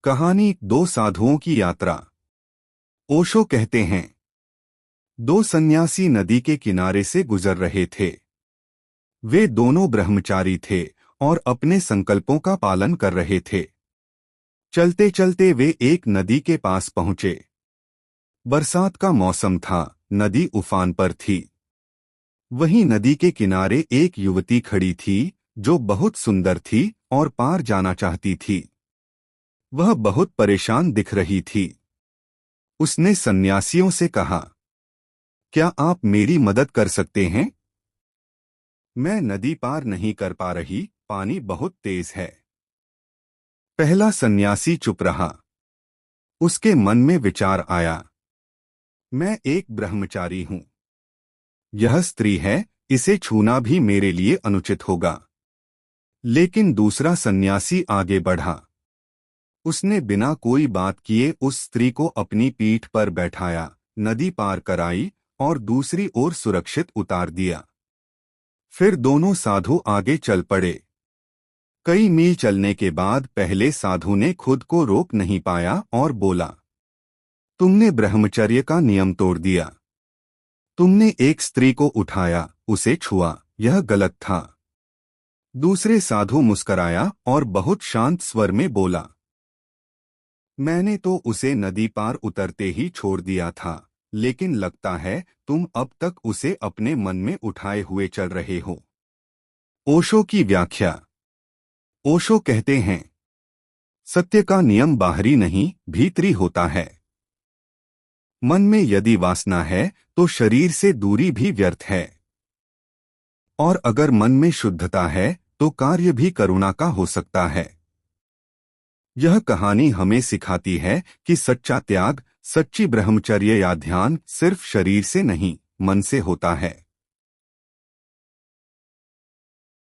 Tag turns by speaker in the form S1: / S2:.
S1: कहानी दो साधुओं की यात्रा। ओशो कहते हैं, दो सन्यासी नदी के किनारे से गुजर रहे थे। वे दोनों ब्रह्मचारी थे और अपने संकल्पों का पालन कर रहे थे। चलते चलते वे एक नदी के पास पहुंचे। बरसात का मौसम था, नदी उफान पर थी। वहीं नदी के किनारे एक युवती खड़ी थी जो बहुत सुंदर थी और पार जाना चाहती थी। वह बहुत परेशान दिख रही थी। उसने सन्यासियों से कहा, क्या आप मेरी मदद कर सकते हैं? मैं नदी पार नहीं कर पा रही, पानी बहुत तेज है। पहला सन्यासी चुप रहा। उसके मन में विचार आया, मैं एक ब्रह्मचारी हूं। यह स्त्री है, इसे छूना भी मेरे लिए अनुचित होगा। लेकिन दूसरा सन्यासी आगे बढ़ा। उसने बिना कोई बात किए उस स्त्री को अपनी पीठ पर बैठाया, नदी पार कराई और दूसरी ओर सुरक्षित उतार दिया। फिर दोनों साधु आगे चल पड़े। कई मील चलने के बाद पहले साधु ने खुद को रोक नहीं पाया और बोला, तुमने ब्रह्मचर्य का नियम तोड़ दिया। तुमने एक स्त्री को उठाया, उसे छुआ, यह गलत था। दूसरे साधु मुस्कराया और बहुत शांत स्वर में बोला, मैंने तो उसे नदी पार उतरते ही छोड़ दिया था, लेकिन लगता है तुम अब तक उसे अपने मन में उठाए हुए चल रहे हो। ओशो की व्याख्या। ओशो कहते हैं, सत्य का नियम बाहरी नहीं, भीतरी होता है। मन में यदि वासना है तो शरीर से दूरी भी व्यर्थ है। और अगर मन में शुद्धता है तो कार्य भी करुणा का हो सकता है। यह कहानी हमें सिखाती है कि सच्चा त्याग, सच्ची ब्रह्मचर्य या ध्यान सिर्फ शरीर से नहीं, मन से होता है।